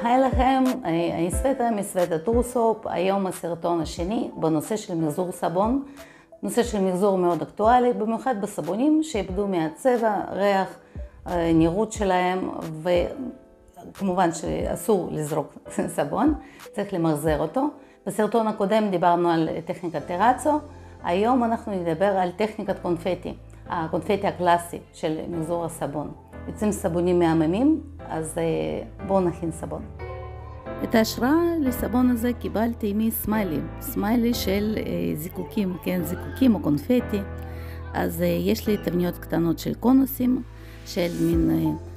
היי לכם, אני סווטה מסווטה טורסופ. היום הסרטון השני בנושא של מחזור סבון. נושא של מחזור מאוד אקטואלי, במיוחד בסבונים שאיבדו מהצבע, ריח, נראות שלהם, וכמובן שאסור לזרוק סבון, צריך למחזר אותו. בסרטון הקודם דיברנו על טכניקת טרצו, היום אנחנו נדבר על טכניקת קונפטי, הקונפטי הקלאסי של מחזור הסבון. יוצאים סבונים מהממים, אז בואו נכין סבון. את ההשראה לסבון הזה קיבלתי סמיילי של זיקוקים, כן, זיקוקים או קונפטי. אז יש לי תבניות קטנות של קונוסים, של מין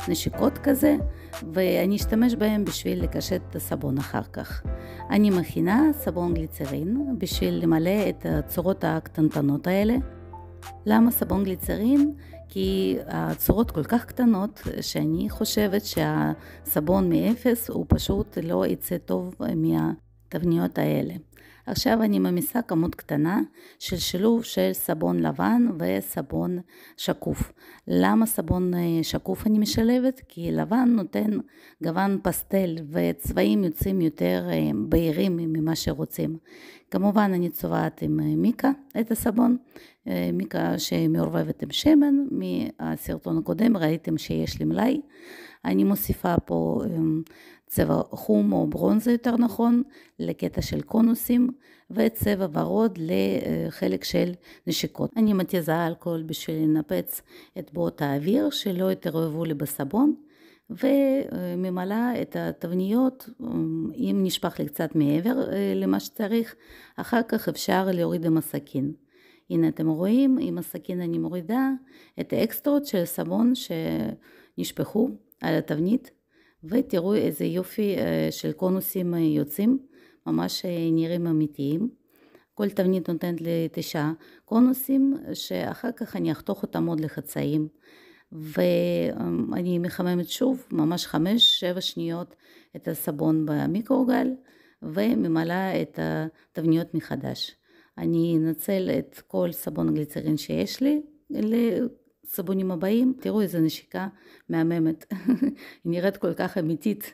נשיקות כזה, ואני אשתמש בהם בשביל לקשט את הסבון אחר כך. אני מכינה סבון גליצרין בשביל למלא את הצורות הקטנטנות האלה. למה סבון גליצרין? כי הצורות כל כך קטנות שאני חושבת שהסבון מאפס הוא פשוט לא יצא טוב מהתבניות האלה. עכשיו אני ממיסה כמות קטנה של שילוב של סבון לבן וסבון שקוף. למה סבון שקוף אני משלבת? כי לבן נותן גוון פסטל וצבעים יוצאים יותר בהירים ממה שרוצים. כמובן אני צובעת עם מיקה את הסבון, מיקה שמעורבבת עם שמן. מהסרטון הקודם ראיתם שיש לי מלאי. אני מוסיפה פה צבע חום או ברונזה יותר נכון לקטע של קונוסים, וצבע ורוד לחלק של נשיקות. אני מתיזה אלכוהול בשביל לנפץ את בועות האוויר שלא יתערבבו לי בסבון, וממלאה את התבניות. אם נשפך לי קצת מעבר למה שצריך, אחר כך אפשר להוריד עם הסכין. הנה אתם רואים, עם הסכין אני מורידה את האקסטרות של סבון שנשפכו על התבנית, ותראו איזה יופי של קונוסים יוצאים, ממש נראים אמיתיים. כל תבנית נותנת לי 9 קונוסים, שאחר כך אני אחתוך אותם עוד לחצאים, ואני מחממת שוב ממש 5-7 שניות את הסבון במיקרוגל, וממלאה את התבניות מחדש. אני אנצל את כל סבון גליצרין שיש לי לסבונים הבאים. תראו איזה נשיקה מהממת, היא נראית כל כך אמיתית.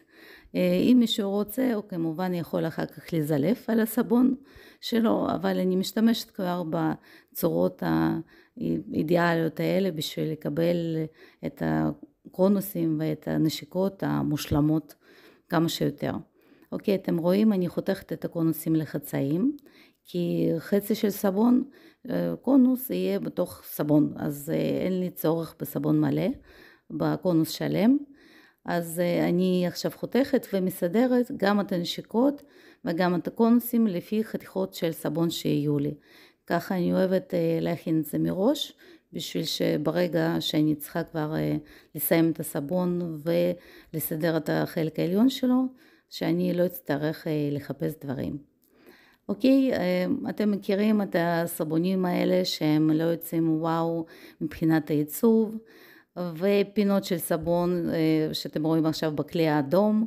אם מישהו רוצה, הוא כמובן יכול אחר כך לזלף על הסבון שלו, אבל אני משתמשת כבר בצורות האידיאליות האלה בשביל לקבל את הקונוסים ואת הנשיקות המושלמות כמה שיותר. אוקיי, אתם רואים, אני חותכת את הקונוסים לחצאים, כי חצי של סבון, קונוס יהיה בתוך סבון, אז אין לי צורך בסבון מלא, בקונוס שלם. אז אני עכשיו חותכת ומסדרת גם את הנשיקות וגם את הקונוסים לפי חתיכות של סבון שיהיו לי. ככה אני אוהבת להכין את זה מראש, בשביל שברגע שאני צריכה כבר לסיים את הסבון ולסדר את החלק העליון שלו, שאני לא אצטרך לחפש דברים. אוקיי, אתם מכירים את הסבונים האלה שהם לא יוצאים וואו מבחינת העיצוב, ופינות של סבון שאתם רואים עכשיו בכלי האדום.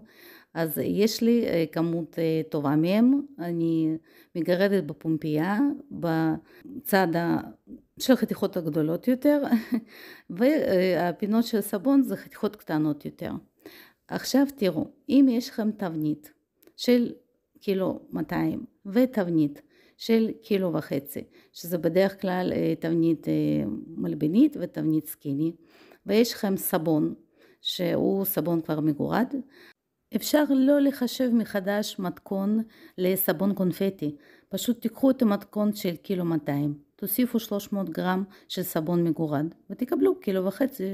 אז יש לי כמות טובה מהם. אני מגרדת בפומפייה בצד של חתיכות הגדולות יותר, והפינות של סבון זה חתיכות קטנות יותר. עכשיו תראו, אם יש לכם תבנית של 1.2 קילו ותבנית של 1.5 קילו, שזה בדרך כלל תבנית מלבנית ותבנית סקיני, ויש לכם סבון שהוא סבון כבר מגורד, אפשר לא לחשב מחדש מתכון לסבון קונפטי. פשוט תיקחו את המתכון של 1.2 קילו, תוסיפו 300 גרם של סבון מגורד, ותקבלו 1.5 קילו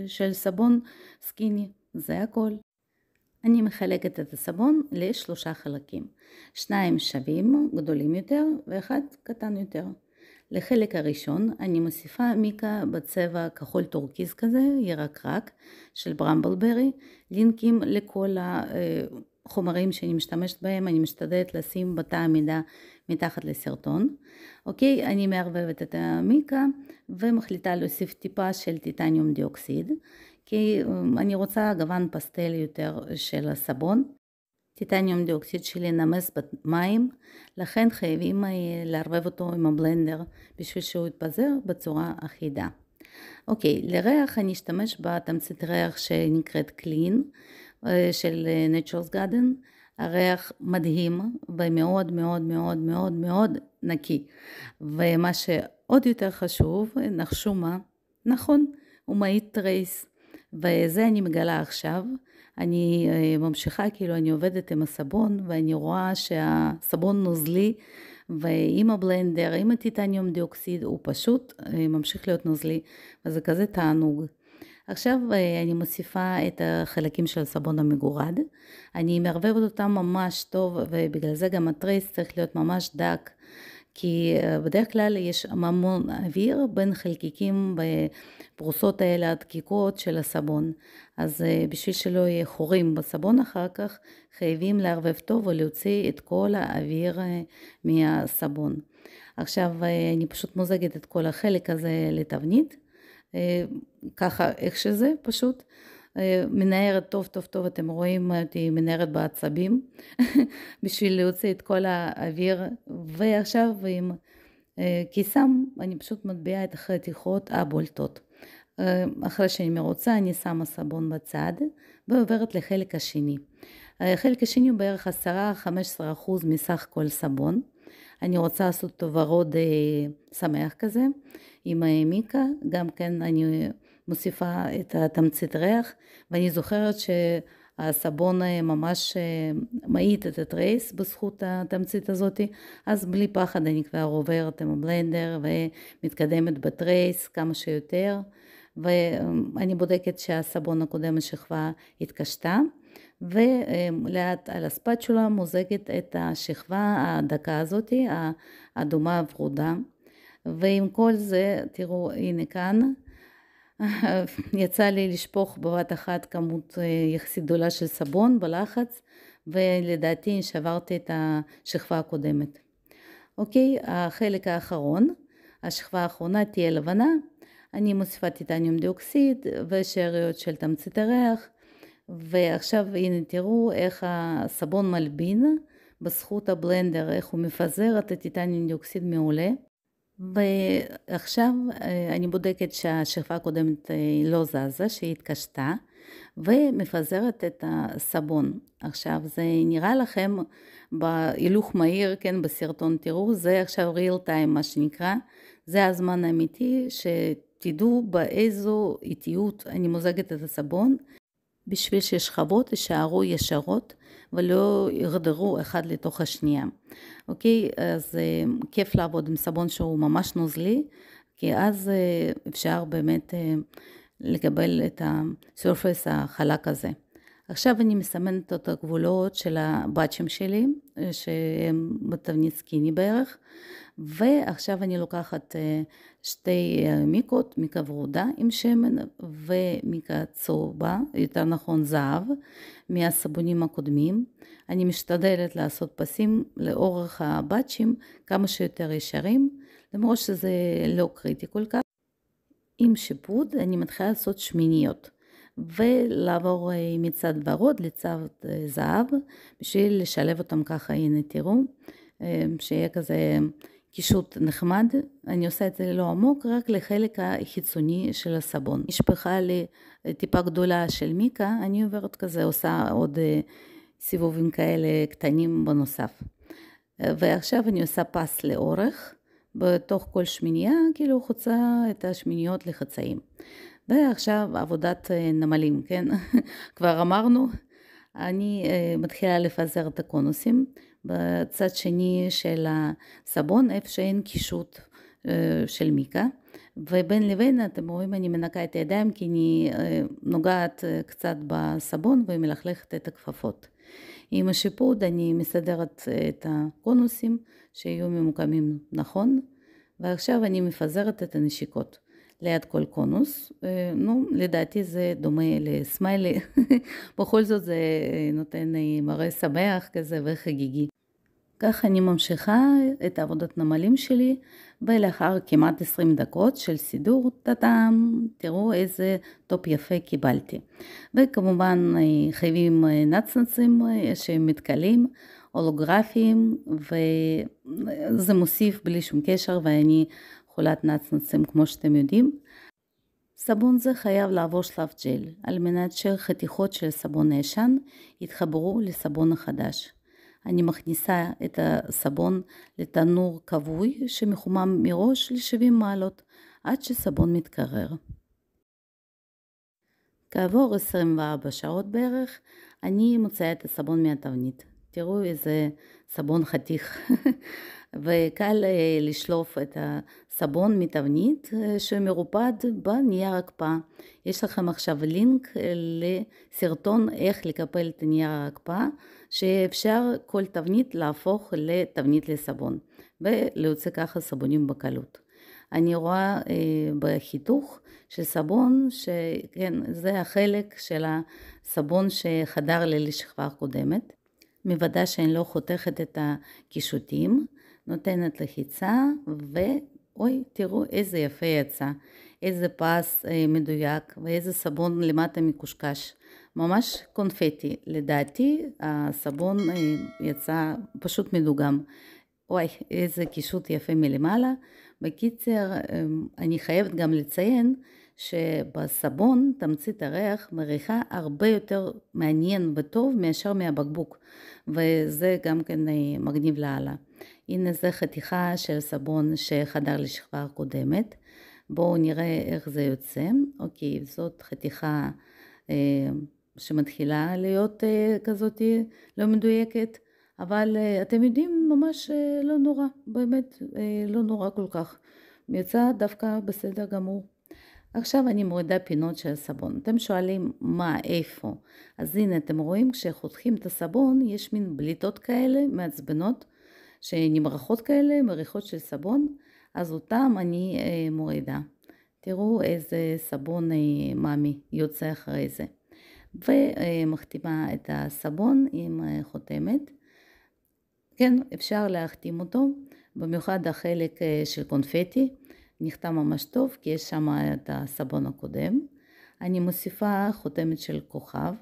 של סבון סקיני. זה הכל. אני מחלקת את הסבון ל3 חלקים. 2 שווים, גדולים יותר, ואחד קטן יותר. לחלק הראשון אני מוסיפה מיקה בצבע כחול טורקיז כזה, ירקרק, של ברמבלברי. לינקים לכל החומרים שאני משתמשת בהם, אני משתדלת לשים בתא המידה מתחת לסרטון. אוקיי, אני מערבבת את המיקה ומחליטה להוסיף טיפה של טיטניום דיאוקסיד, כי אני רוצה גוון פסטל יותר של הסבון. טיטניום דיאוקסיד שלי נמס במים, לכן חייבים לערבב אותו עם הבלנדר בשביל שהוא יתפזר בצורה אחידה. אוקיי, לריח אני אשתמש בתמצית ריח שנקראת קלין של Nature's Garden. הריח מדהים ומאוד מאוד מאוד מאוד מאוד נקי. ומה שעוד יותר חשוב, נחשו מה? נכון, הוא מעיד טרייס. וזה אני מגלה עכשיו. אני ממשיכה, כאילו אני עובדת עם הסבון ואני רואה שהסבון נוזלי, ועם הבלנדר, עם הטיטניום דיאוקסיד, הוא פשוט ממשיך להיות נוזלי, וזה כזה תענוג. עכשיו אני מוסיפה את החלקים של הסבון המגורד, אני מערבבת אותם ממש טוב, ובגלל זה גם הטרייס צריך להיות ממש דק, כי בדרך כלל יש המון אוויר בין חלקיקים בפרוסות האלה הדקיקות של הסבון, אז בשביל שלא יהיה חורים בסבון אחר כך, חייבים לערבב טוב ולהוציא את כל האוויר מהסבון. עכשיו אני פשוט מוזגת את כל החלק הזה לתבנית, ככה איך שזה פשוט, מנערת טוב טוב טוב, אתם רואים אותי מנערת בעצבים, בשביל להוציא את כל האוויר, ועכשיו עם קיסם אני פשוט מטביעה את החתיכות הבולטות. אחרי שאני מרוצה אני שמה סבון בצד, ועוברת לחלק השני. החלק השני הוא בערך 10-15% מסך כל סבון. אני רוצה לעשות אותו ורוד שמח כזה, עם מיקה, גם כן אני מוסיפה את התמצית ריח, ואני זוכרת שהסבון ממש מעיט את הטרייס בזכות התמצית הזאת, אז בלי פחד אני כבר עוברת עם הבלנדר ומתקדמת בטרייס כמה שיותר, ואני בודקת שהסבון הקודם השכבה התקשתה, ולאט על הספאצ'ולה מוזגת את השכבה הדקה הזאת, האדומה הוורודה, ועם כל זה תראו הנה כאן, יצא לי לשפוך בבת אחת כמות יחסית גדולה של סבון בלחץ, ולדעתי שברתי את השכבה הקודמת. אוקיי, החלק האחרון, השכבה האחרונה תהיה לבנה, אני מוסיפה טיטניום דיאוקסיד ושאריות של תמצית הריח, ועכשיו הנה תראו איך הסבון מלבין בזכות הבלנדר, איך הוא מפזר את הטיטניום דיאוקסיד מעולה. ועכשיו אני בודקת שהשכבה הקודמת לא זזה, שהיא התקשתה, ומפזרת את הסבון. עכשיו זה נראה לכם בהילוך מהיר, כן, בסרטון תראו, זה עכשיו real time מה שנקרא, זה הזמן האמיתי שתדעו באיזו איטיות אני מוזגת את הסבון, בשביל ששכבות יישארו ישרות ולא ירדרו אחד לתוך השנייה. אוקיי, אז כיף לעבוד עם סבון שהוא ממש נוזלי, כי אז אפשר באמת לקבל את הסורפס החלק הזה. עכשיו אני מסמנת את הגבולות של הבאצ'ים שלי, שהם בתבנית סקיני בערך, ועכשיו אני לוקחת שתי מיקות, מיקה ורודה עם שמן ומיקה צהובה, יותר נכון זהב, מהסבונים הקודמים. אני משתדלת לעשות פסים לאורך הבאצ'ים כמה שיותר ישרים, למרות שזה לא קריטי כל כך. עם שיפוד אני מתחילה לעשות שמיניות, ולעבור מצד ורוד לצד זהב, בשביל לשלב אותם ככה, הנה תראו, שיהיה כזה קישוט נחמד. אני עושה את זה לא עמוק, רק לחלק החיצוני של הסבון. נשפכה לי טיפה גדולה של מיקה, אני עוברת כזה, עושה עוד סיבובים כאלה קטנים בנוסף. ועכשיו אני עושה פס לאורך, בתוך כל שמיניה, כאילו חוצה את השמיניות לחצאים. ועכשיו עבודת נמלים, כן? כבר אמרנו, אני מתחילה לפזר את הקונוסים בצד שני של הסבון, איפה שאין קישוט של מיקה, ובין לבין אתם רואים אני מנקה את הידיים, כי אני נוגעת קצת בסבון ומלכלכת את הכפפות. עם השיפוד אני מסדרת את הקונוסים שיהיו ממוקמים נכון, ועכשיו אני מפזרת את הנשיקות ליד כל קונוס. לדעתי זה דומה לסמיילי, בכל זאת זה נותן מראה שמח כזה וחגיגי. כך אני ממשיכה את עבודת נמלים שלי, ולאחר כמעט 20 דקות של סידור, טאטאם, תראו איזה טופ יפה קיבלתי. וכמובן חייבים נצנצים שמתקלים, הולוגרפיים, וזה מוסיף בלי שום קשר, ואני חולת נצנצים כמו שאתם יודעים. סבון זה חייב לעבור שלב ג'ל, על מנת שחתיכות של סבון הישן יתחברו לסבון החדש. אני מכניסה את הסבון לתנור כבוי שמחומם מראש ל-70 מעלות, עד שסבון מתקרר. כעבור 24 שעות בערך, אני מוציאה את הסבון מהתבנית. תראו איזה סבון חתיך. וקל לשלוף את הסבון מתבנית שמרופד בנייר הקפאה. יש לכם עכשיו לינק לסרטון איך לקפל את נייר ההקפאה, שאפשר כל תבנית להפוך לתבנית לסבון, ולהוציא ככה סבונים בקלות. אני רואה בחיתוך של סבון, שכן, זה החלק של הסבון שחדר לי לשכבה הקודמת. מוודא שאני לא חותכת את הקישוטים, נותנת לחיצה, ואוי, תראו איזה יפה יצא, איזה פס מדויק, ואיזה סבון למטה מקושקש. ממש קונפטי. לדעתי הסבון יצא פשוט מדוגם. וואי, איזה קישוט יפה מלמעלה. בקיצר, אני חייבת גם לציין שבסבון תמצית הריח מריחה הרבה יותר מעניין וטוב מאשר מהבקבוק, וזה גם כן מגניב להעלה. הנה זה חתיכה של סבון שחדר לשכבה הקודמת. בואו נראה איך זה יוצא. אוקיי, זאת חתיכה שמתחילה להיות כזאת לא מדויקת, אבל אתם יודעים, ממש לא נורא, באמת לא נורא כל כך. יצא דווקא בסדר גמור. עכשיו אני מורידה פינות של הסבון. אתם שואלים מה, איפה? אז הנה אתם רואים, כשחותכים את הסבון יש מין בליטות כאלה מעצבנות, שנמרחות כאלה, מריחות של סבון, אז אותם אני מורידה. תראו איזה סבון מאמי יוצא אחרי זה. ומחתימה את הסבון עם חותמת. כן, אפשר להחתים אותו, במיוחד החלק של קונפטי, נחתם ממש טוב, כי יש שם את הסבון הקודם. אני מוסיפה חותמת של כוכב.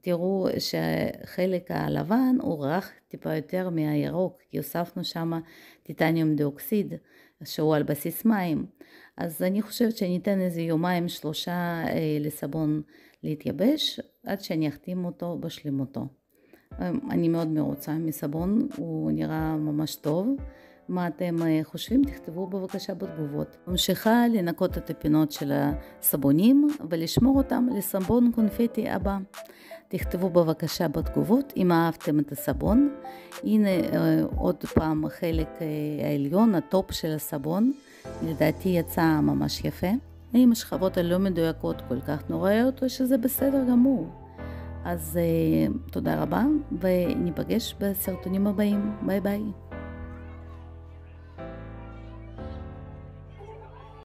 תראו שהחלק הלבן הוא רך טיפה יותר מהירוק, כי הוספנו שם טיטניום דיאוקסיד, שהוא על בסיס מים. אז אני חושבת שניתן איזה 2-3 לסבון להתייבש, עד שאני אחתים אותו בשלמותו. אני מאוד מרוצה מסבון, הוא נראה ממש טוב. מה אתם חושבים? תכתבו בבקשה בתגובות. ממשיכה לנקות את הפינות של הסבונים ולשמור אותם לסבון קונפטי הבא. תכתבו בבקשה בתגובות אם אהבתם את הסבון. הנה עוד פעם החלק העליון, הטופ של הסבון. לדעתי יצא ממש יפה. האם השכבות הלא מדויקות כל כך נוראיות או שזה בסדר גמור? אז תודה רבה וניפגש בסרטונים הבאים. ביי ביי.